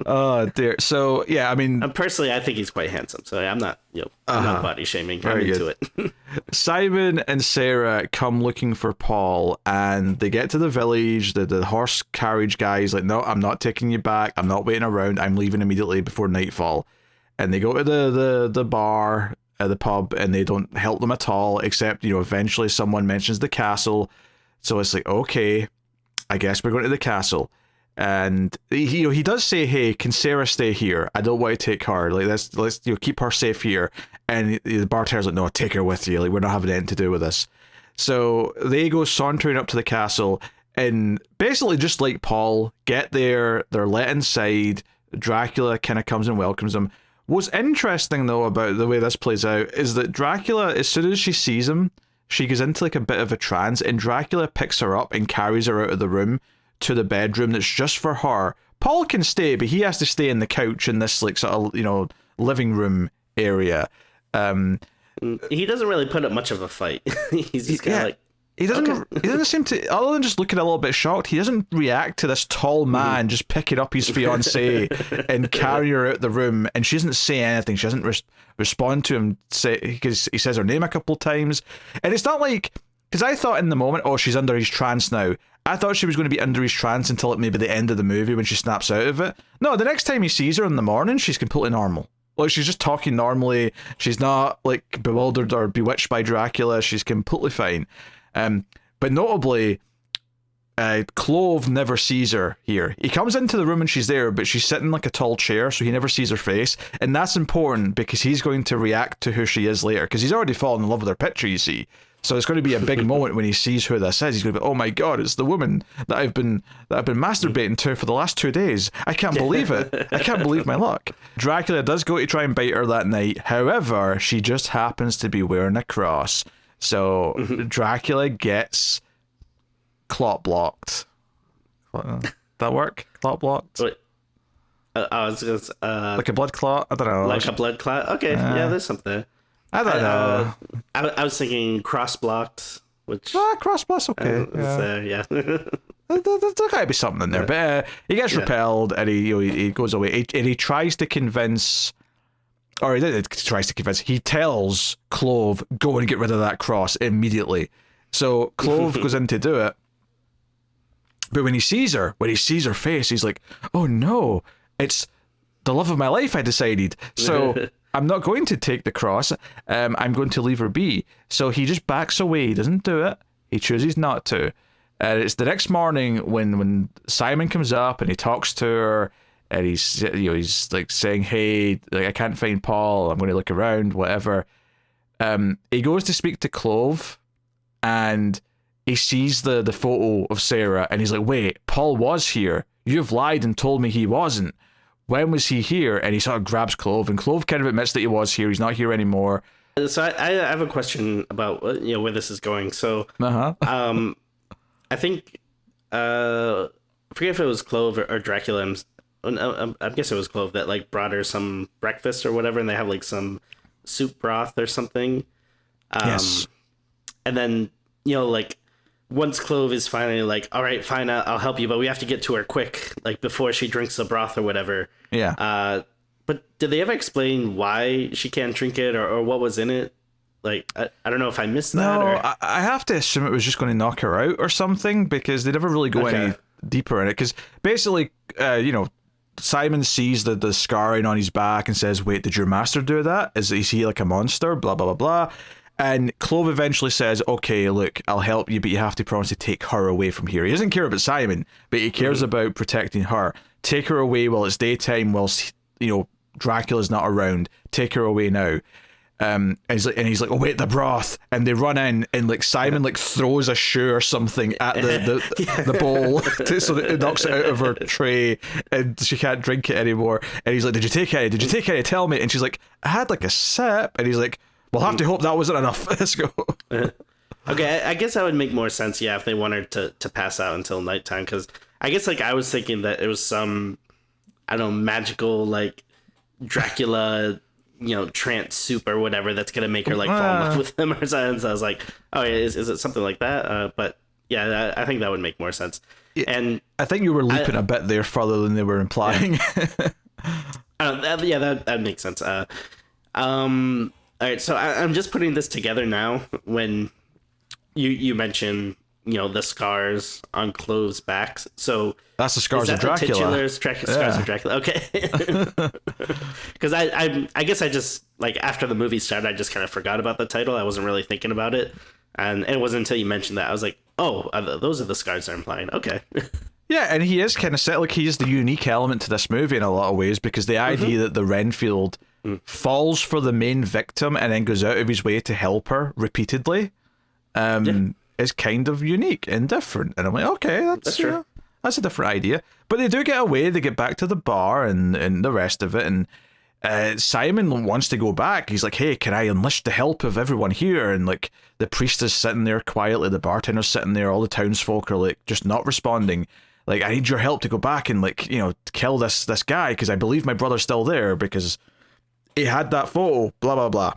Oh dear. So yeah, I mean, personally, I think he's quite handsome. So I'm not, I'm not body shaming. I'm into it. Simon and Sarah come looking for Paul, and they get to the village. The horse carriage guy's like, "No, I'm not taking you back. I'm not waiting around. I'm leaving immediately before nightfall." And they go to the bar at the pub, and they don't help them at all. Except eventually someone mentions the castle. So it's like, okay, I guess we're going to the castle. And he does say, "Hey, can Sarah stay here? I don't want to take her. Like, let's keep her safe here." And the bartender's like, "No, take her with you. Like, we're not having anything to do with this." So they go sauntering up to the castle, and basically just like Paul, get there, they're let inside. Dracula kind of comes and welcomes them. What's interesting though about the way this plays out is that Dracula, as soon as she sees him, she goes into like a bit of a trance, and Dracula picks her up and carries her out of the room to the bedroom that's just for her. Paul can stay, but he has to stay in the couch in this like sort of living room area. He doesn't really put up much of a fight. He's just kind of like, he doesn't. Okay. He doesn't seem to, other than just looking a little bit shocked. He doesn't react to this tall man just picking up his fiancée and carrying her out the room, and she doesn't say anything. She doesn't respond to him because he says her name a couple of times, and it's not like, because I thought in the moment, oh, she's under his trance now. I thought she was going to be under his trance until maybe the end of the movie when she snaps out of it. No, the next time he sees her in the morning, she's completely normal. Like, she's just talking normally. She's not like bewildered or bewitched by Dracula. She's completely fine. But notably, Clove never sees her here. He comes into the room and she's there, but she's sitting like a tall chair, so he never sees her face. And that's important because he's going to react to who she is later, because he's already fallen in love with her picture, you see. So it's going to be a big moment when he sees who this is. He's going to be, oh my god, it's the woman that I've been masturbating to for the last 2 days. I can't believe it. I can't believe my luck. Dracula does go to try and bite her that night. However, she just happens to be wearing a cross. So Dracula gets clot blocked. That work? Clot blocked? Wait. I was gonna, like a blood clot? I don't know. Like a blood clot? Okay, yeah, there's something. I don't know. I was thinking cross blocked, which cross block's okay. Yeah. There's gotta be something in there, but he gets repelled, and he goes away. And he tries to convince, or he tells Clove, go and get rid of that cross immediately. So Clove goes in to do it, but when he sees her face, he's like, oh no, it's the love of my life, I decided. So I'm not going to take the cross. I'm going to leave her be. So he just backs away. He doesn't do it. He chooses not to. And it's the next morning when Simon comes up and he talks to her, and he's like saying, hey, like, I can't find Paul. I'm going to look around, whatever. He goes to speak to Clove, and he sees the photo of Sarah, and he's like, wait, Paul was here. You've lied and told me he wasn't. When was he here? And he sort of grabs Clove, and Clove kind of admits that he was here. He's not here anymore. So I have a question about where this is going. So I think I forget if it was Clove or Dracula. I guess it was Clove that like brought her some breakfast or whatever, and they have like some soup broth or something. Yes. And then like once Clove is finally like, all right, fine, I'll help you, but we have to get to her quick, like before she drinks the broth or whatever. Yeah. But did they ever explain why she can't drink it or what was in it? Like, I don't know if I missed that. No, I have to assume it was just going to knock her out or something, because they never really go any deeper in it. Because basically, Simon sees the scarring on his back and says, wait, did your master do that? Is he like a monster? Blah, blah, blah, blah. And Clove eventually says, okay, look, I'll help you, but you have to promise to take her away from here. He doesn't care about Simon, but he cares about protecting her. Take her away while it's daytime, whilst, Dracula's not around. Take her away now. And he's like, oh wait, the broth, and they run in, and like Simon like throws a shoe or something at the bowl so that it knocks it out of her tray, and she can't drink it anymore. And he's like, did you take any? Did you take any? Tell me. And she's like, I had like a sip. And he's like, we'll have to hope that wasn't enough. Let's go. Okay, I guess that would make more sense, yeah, if they want her to pass out until nighttime, because I guess like I was thinking that it was some, I don't know, magical like Dracula, trance soup or whatever that's gonna make her like fall in love with him or something. So I was like, oh, is it something like that? But yeah, I think that would make more sense. And I think you were leaping a bit there further than they were implying. Yeah, that makes sense. All right, so I'm just putting this together now. When you mention the scars on Clove's backs, so that's the scars of Dracula. Dracula. Scars of Dracula. Okay. Because I guess I just, like, after the movie started, I just kind of forgot about the title. I wasn't really thinking about it, and it wasn't until you mentioned that I was like, oh, those are the scars they're implying. Okay. Yeah, and he is kind of set, like, he is the unique element to this movie in a lot of ways, because the idea that the Renfield falls for the main victim and then goes out of his way to help her repeatedly is kind of unique and different. And I'm like, okay, that's true. That's a different idea. But they do get away, they get back to the bar and the rest of it, and Simon wants to go back. He's like, hey, can I enlist the help of everyone here? And like the priest is sitting there quietly, the bartender's sitting there, all the townsfolk are like just not responding. Like, I need your help to go back and like, kill this guy, because I believe my brother's still there because he had that photo, blah, blah, blah.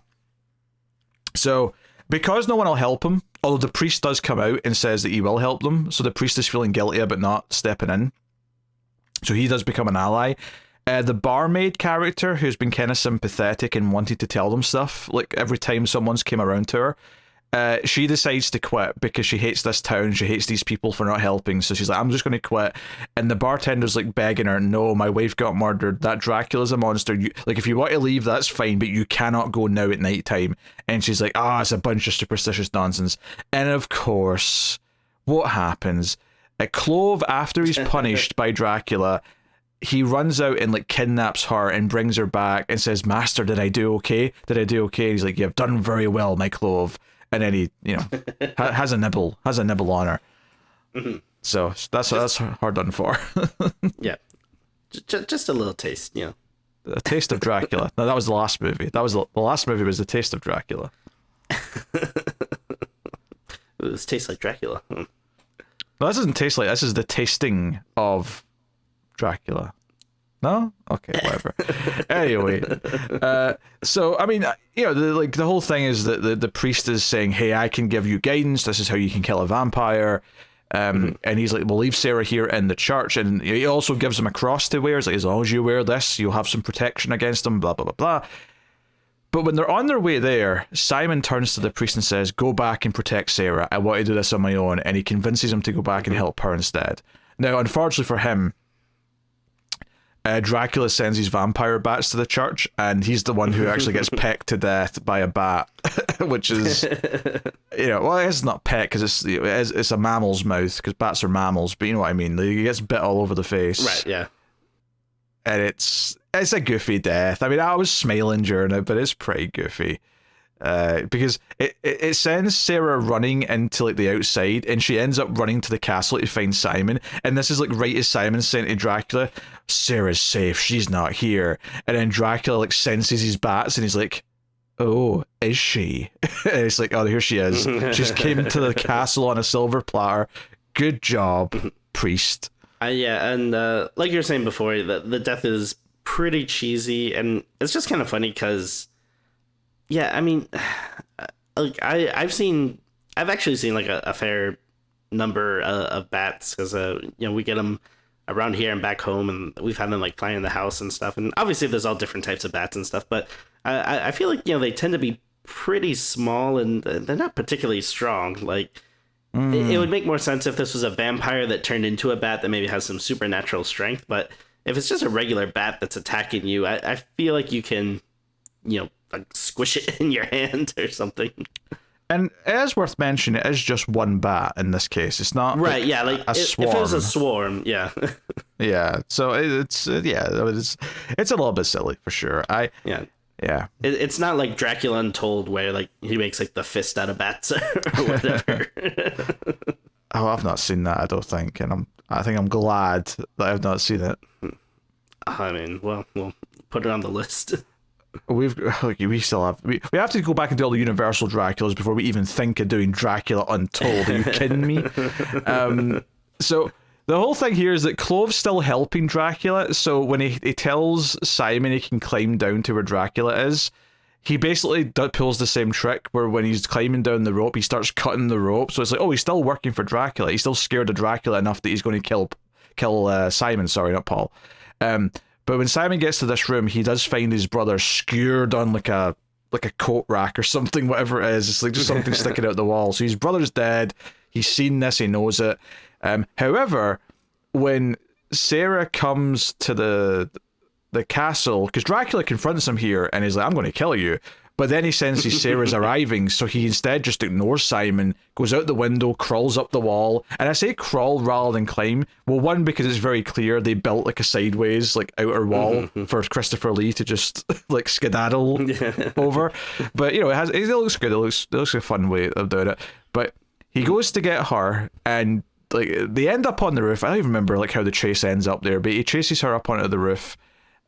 So because no one will help him, although the priest does come out and says that he will help them, so the priest is feeling guilty about not stepping in. So he does become an ally. The barmaid character, who's been kind of sympathetic and wanted to tell them stuff, like every time someone's came around to her, she decides to quit because she hates this town, she hates these people for not helping, so she's like, I'm just going to quit. And the bartender's like begging her, no, my wife got murdered, that Dracula's a monster, if you want to leave, that's fine, but you cannot go now at night time. And she's like, it's a bunch of superstitious nonsense. And of course, what happens? Clove, after he's punished by Dracula, he runs out and like kidnaps her and brings her back and says, Master, did I do okay? Did I do okay? And he's like, you've done very well, my Clove. And then he, has a nibble on her. Mm-hmm. So that's hard done for. Yeah, just a little taste, A taste of Dracula. No, that was the last movie. The last movie was The Taste of Dracula. This tastes like Dracula. No, this doesn't taste like. This is the tasting of Dracula. No? Okay, whatever. Anyway, so I mean, the whole thing is that the priest is saying, "Hey, I can give you guidance. This is how you can kill a vampire." And he's like, "We'll leave Sarah here in the church," and he also gives him a cross to wear. It's like, as long as you wear this, you'll have some protection against them. Blah blah blah blah. But when they're on their way there, Simon turns to the priest and says, "Go back and protect Sarah. I want to do this on my own." And he convinces him to go back and help her instead. Now, unfortunately for him, Dracula sends his vampire bats to the church, and he's the one who actually gets pecked to death by a bat, which is, well, I guess it's not peck because it's a mammal's mouth, because bats are mammals, but you know what I mean. Like, he gets bit all over the face. Right, yeah. And it's a goofy death. I mean, I was smiling during it, but it's pretty goofy. Because it sends Sarah running into like the outside, and she ends up running to the castle to find Simon. And this is like right as Simon's saying to Dracula, Sarah's safe, she's not here. And then Dracula like senses his bats, and he's like, oh, is she? And it's like, oh, here she is. She's came to the castle on a silver platter. Good job, priest. Yeah, and like you were saying before, the death is pretty cheesy, and it's just kind of funny because, yeah, I mean, like I've actually seen like a fair number of bats, because we get them around here and back home, and we've had them like flying in the house and stuff. And obviously there's all different types of bats and stuff, but I feel like they tend to be pretty small, and they're not particularly strong. Like it would make more sense if this was a vampire that turned into a bat that maybe has some supernatural strength. But if it's just a regular bat that's attacking you, I feel like you can like squish it in your hand or something. And it is worth mentioning, it is just one bat in this case. It's not right. Yeah, like a swarm. If it was a swarm, yeah. Yeah. So it's a little bit silly for sure. Yeah. It's not like Dracula Untold where like he makes like the fist out of bats or whatever. Oh, I've not seen that, I don't think, and I think I'm glad that I've not seen it. I mean, well, we'll put it on the list. We have to go back and do all the Universal Draculas before we even think of doing Dracula Untold. Are you kidding me? So the whole thing here is that Clove's still helping Dracula. So when he tells Simon he can climb down to where Dracula is, he basically pulls the same trick where when he's climbing down the rope, he starts cutting the rope. So it's like, oh, he's still working for Dracula. He's still scared of Dracula enough that he's going to kill Simon. Sorry, not Paul. But when Simon gets to this room, he does find his brother skewered on like a coat rack or something, whatever it is. It's like just something sticking out the wall. So his brother's dead. He's seen this. He knows it. However, when Sarah comes to the castle, because Dracula confronts him here and he's like, I'm going to kill you. But then he senses Sarah's arriving, so he instead just ignores Simon, goes out the window, crawls up the wall. And I say crawl rather than climb. Well, one, because it's very clear they built like a sideways, like outer wall for Christopher Lee to just like skedaddle over. But you know, it looks good. It looks a fun way of doing it. But he goes to get her, and like they end up on the roof. I don't even remember like how the chase ends up there, but he chases her up onto the roof.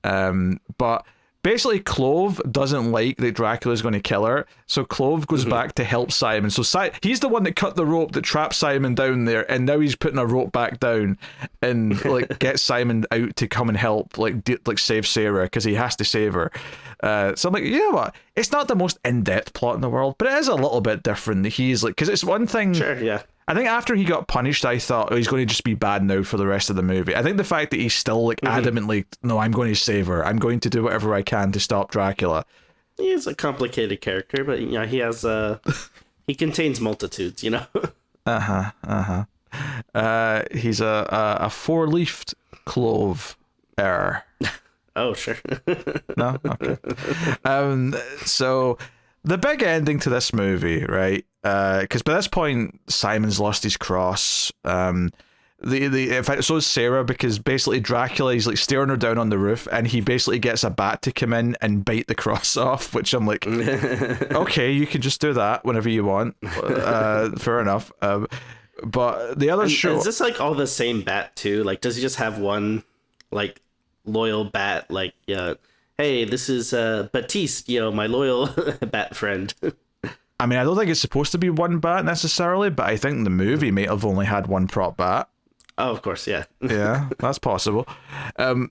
But basically, Clove doesn't like that Dracula's going to kill her, so Clove goes back to help Simon. So he's the one that cut the rope that trapped Simon down there, and now he's putting a rope back down and like gets Simon out to come and help, like save Sarah, because he has to save her. So I'm like, you know what? It's not the most in-depth plot in the world, but it is a little bit different. He's like, because it's one thing. Sure, yeah. I think after he got punished, I thought, oh, he's going to just be bad now for the rest of the movie. I think the fact that he's still like adamantly, no, I'm going to save her. I'm going to do whatever I can to stop Dracula. He a complicated character, but you know, he has he contains multitudes, you know. He's a four-leafed clove. Oh, sure. No? Okay. So the big ending to this movie, right? Because by this point, Simon's lost his cross. In fact, so is Sarah, because basically Dracula, he's like staring her down on the roof, and he basically gets a bat to come in and bite the cross off, which I'm like, okay, you can just do that whenever you want. Fair enough. But the other show... Is this like all the same bat too? Like, does he just have one like loyal bat? Like, hey, this is Batiste, you know, my loyal bat friend. I mean, I don't think it's supposed to be one bat necessarily, but I think the movie may have only had one prop bat. Oh, of course, yeah. Yeah, that's possible. Yeah,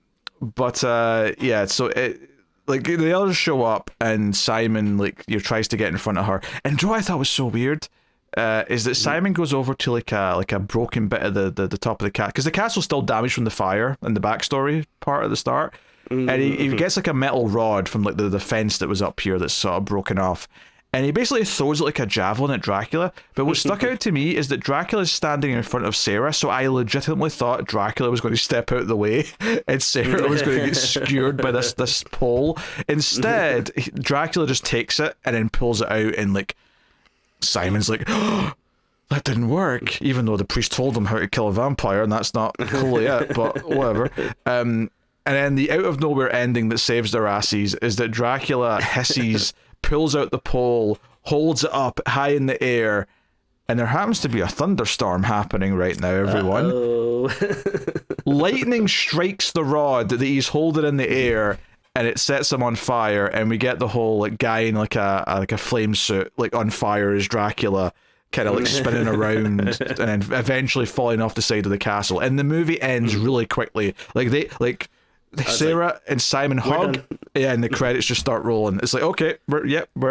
so it, like, the others show up, and Simon, like, tries to get in front of her. And Joe, I thought was so weird, is that Simon goes over to like a broken bit of the top of the castle, because the castle's still damaged from the fire and the backstory part at the start. And he gets like a metal rod from like the fence that was up here that's sort of broken off. And he basically throws it like a javelin at Dracula. But what stuck out to me is that Dracula's standing in front of Sarah, so I legitimately thought Dracula was going to step out of the way and Sarah was going to get skewered by this pole. Instead, Dracula just takes it and then pulls it out, and like Simon's like, oh, that didn't work, even though the priest told him how to kill a vampire, and that's not cool yet, but whatever. And then the out of nowhere ending that saves their asses is that Dracula hisses, pulls out the pole, holds it up high in the air, and there happens to be a thunderstorm happening right now, everyone. Lightning strikes the rod that he's holding in the air, and it sets him on fire, and we get the whole like guy in like a flame suit, like on fire as Dracula, kind of like spinning around and then eventually falling off the side of the castle. And the movie ends really quickly. Sarah and Simon hug, and the credits just start rolling. It's like, okay, we're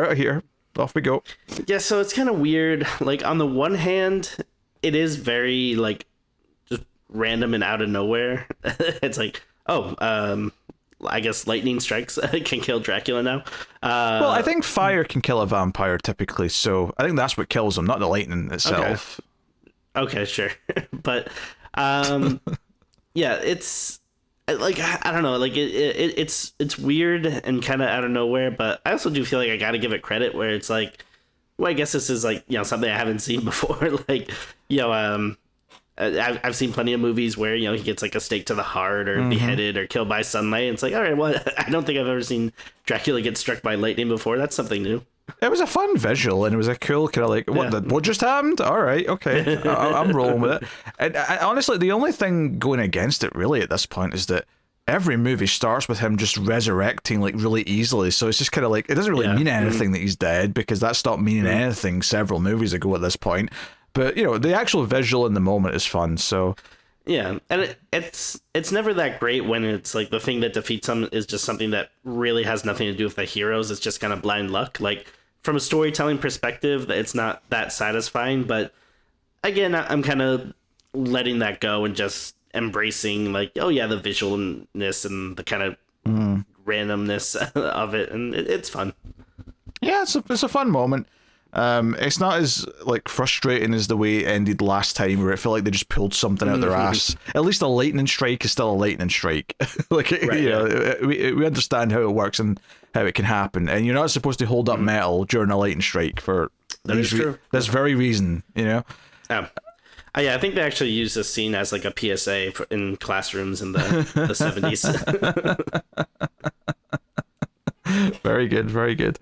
out of here. Off we go. Yeah, so it's kind of weird. Like, on the one hand, it is very, like, just random and out of nowhere. It's like, I guess lightning strikes can kill Dracula now. Well, I think fire can kill a vampire typically, so I think that's what kills him, not the lightning itself. Okay, sure. But, yeah, it's... like, I don't know, like it's weird and kind of out of nowhere, but I also do feel like I gotta give it credit where it's like, well, I guess this is like, you know, something I haven't seen before. Like, you know, I've seen plenty of movies where he gets like a stake to the heart or beheaded or killed by sunlight. And it's like, all right, well, I don't think I've ever seen Dracula get struck by lightning before. That's something new. It was a fun visual, and it was a cool kind of like, what just happened? All right, okay, I'm rolling with it. And honestly, the only thing going against it really at this point is that every movie starts with him just resurrecting like really easily. So it's just kind of like, it doesn't really mean anything that he's dead, because that stopped meaning anything several movies ago at this point. But the actual visual in the moment is fun. So yeah, and it's never that great when it's like the thing that defeats him is just something that really has nothing to do with the heroes. It's just kind of blind luck. Like from a storytelling perspective, it's not that satisfying. But again, I'm kind of letting that go and just embracing like, oh yeah, the visualness and the kind of randomness of it, and it's fun. Yeah, it's a fun moment. It's not as like frustrating as the way it ended last time, where it felt like they just pulled something out their ass. At least a lightning strike is still a lightning strike. Like we understand how it works and how it can happen, and you're not supposed to hold up metal during a lightning strike for this very reason. Yeah, I think they actually used this scene as like a PSA in classrooms in the 70s. Very good, very good.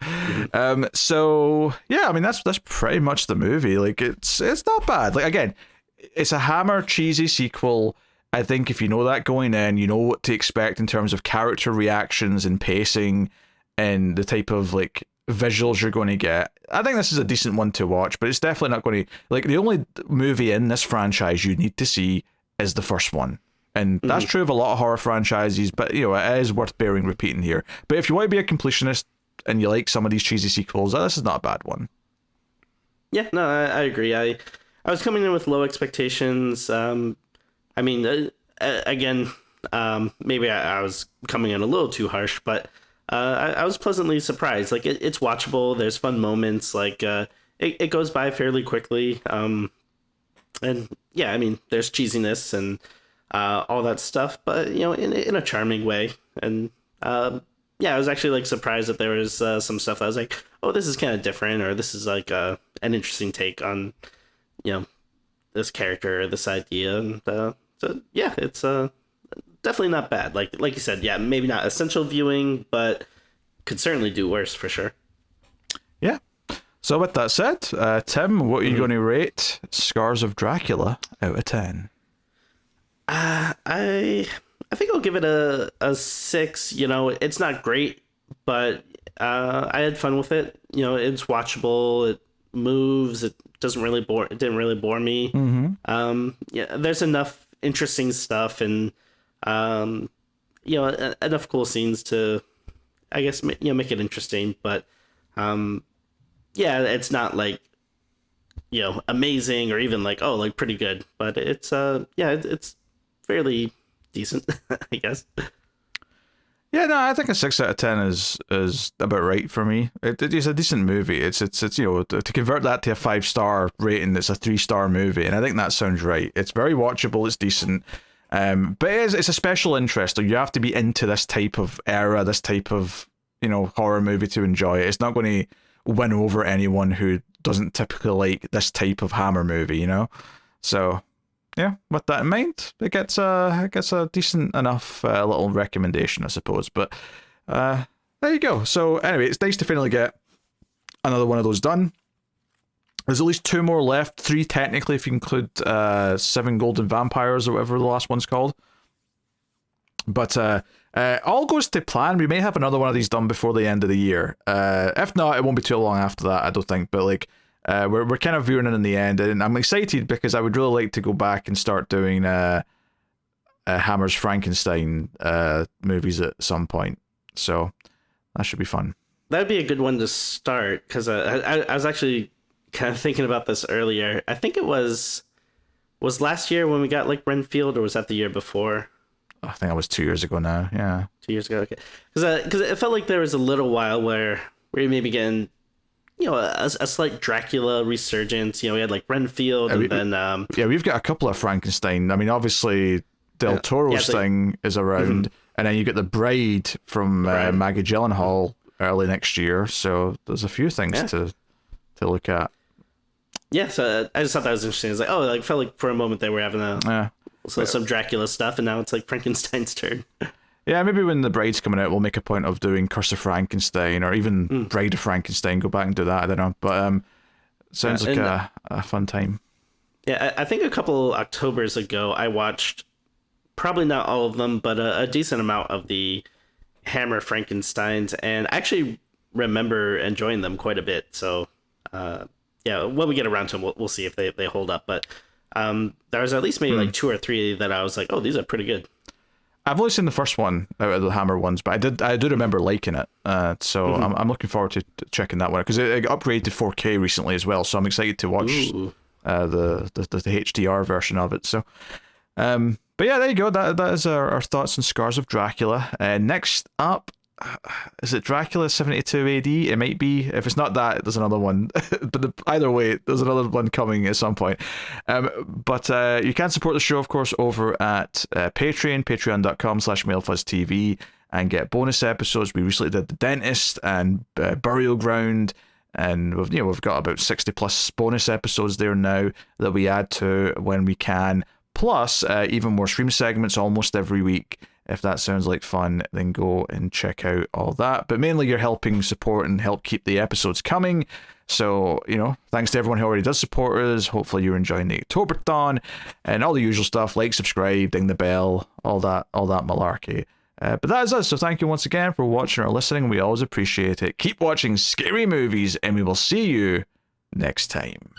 So yeah, I mean that's pretty much the movie. Like it's not bad. Like again, it's a Hammer cheesy sequel. I think if you know that going in, you know what to expect in terms of character reactions and pacing and the type of like visuals you're going to get. I think this is a decent one to watch, but it's definitely not going to, like, the only movie in this franchise you need to see is the first one. And that's true of a lot of horror franchises, but it is worth bearing repeating here. But if you want to be a completionist and you like some of these cheesy sequels, this is not a bad one. Yeah, no, I agree. I was coming in with low expectations. I mean, again, maybe I was coming in a little too harsh, but I was pleasantly surprised. Like it's watchable. There's fun moments. Like it goes by fairly quickly. And yeah, I mean, there's cheesiness and all that stuff, but in a charming way. And yeah, I was actually like surprised that there was some stuff that I was like, oh, this is kind of different, or this is like an interesting take on this character or this idea. And so yeah, it's definitely not bad. Like you said, yeah, maybe not essential viewing, but could certainly do worse for sure. Yeah. So with that said, Tim, what are you going to rate Scars of Dracula out of 10? I think I'll give it a 6. It's not great, but I had fun with it. It's watchable. It moves. It doesn't really bore. It didn't really bore me. Yeah, there's enough interesting stuff and enough cool scenes to, I guess, make it interesting. But yeah, it's not like amazing or even like pretty good. But it's it's fairly decent, I guess. Yeah, no, I think a 6 out of 10 is about right for me. It's a decent movie. It's to convert that to a 5-star rating, it's a 3-star movie, and I think that sounds right. It's very watchable. It's decent. But it's a special interest. You have to be into this type of era, this type of horror movie to enjoy it. It's not going to win over anyone who doesn't typically like this type of Hammer movie. So yeah, with that in mind, it gets a decent enough little recommendation, I suppose. But there you go. So anyway, it's nice to finally get another one of those done. There's at least 2 more left, 3 technically if you include 7 Golden Vampires or whatever the last one's called. But all goes to plan. We may have another one of these done before the end of the year. If not, it won't be too long after that, I don't think. But like, we're kind of viewing it in the end, and I'm excited because I would really like to go back and start doing Hammer's Frankenstein movies at some point. So that should be fun. That'd be a good one to start, because I was actually kind of thinking about this earlier. I think it was last year when we got like Renfield, or was that the year before? I think it was 2 years ago now. Yeah, 2 years ago. Okay, because it felt like there was a little while where we were maybe getting a slight Dracula resurgence. We had like Renfield, and then yeah, we've got a couple of Frankenstein. I mean, obviously Del Toro's thing is around, and then you get The Bride from Maggie Gyllenhaal early next year. So there's a few things to look at. Yeah, so I just thought that was interesting. It's like, oh, like felt like for a moment they were having some Dracula stuff, and now it's like Frankenstein's turn. Yeah, maybe when The Bride's coming out, we'll make a point of doing Curse of Frankenstein, or even Bride of Frankenstein. Go back and do that. I don't know, but sounds like a fun time. Yeah, I think a couple Octobers ago, I watched probably not all of them, but a decent amount of the Hammer Frankensteins, and I actually remember enjoying them quite a bit. So, yeah, when we get around to them, we'll see if they hold up. But there was at least maybe like 2 or 3 that I was like, oh, these are pretty good. I've only seen the first one out of the Hammer ones, but I do remember liking it. So I'm looking forward to checking that one, because it upgraded to 4K recently as well. So I'm excited to watch the HDR version of it. So, but yeah, there you go. That is our thoughts on Scars of Dracula. Next up, is it Dracula 72 AD? It might be. If it's not that, there's another one. But either way, there's another one coming at some point. But you can support the show, of course, over at Patreon, patreon.com/MailFuzzTV, and get bonus episodes. We recently did The Dentist and Burial Ground, and we've got about 60 plus bonus episodes there now that we add to when we can. Plus, even more stream segments almost every week. If that sounds like fun, then go and check out all that. But mainly you're helping support and help keep the episodes coming. So, thanks to everyone who already does support us. Hopefully you're enjoying the Octoberthon and all the usual stuff, like, subscribe, ding the bell, all that malarkey. But that is us. So thank you once again for watching or listening. We always appreciate it. Keep watching scary movies, and we will see you next time.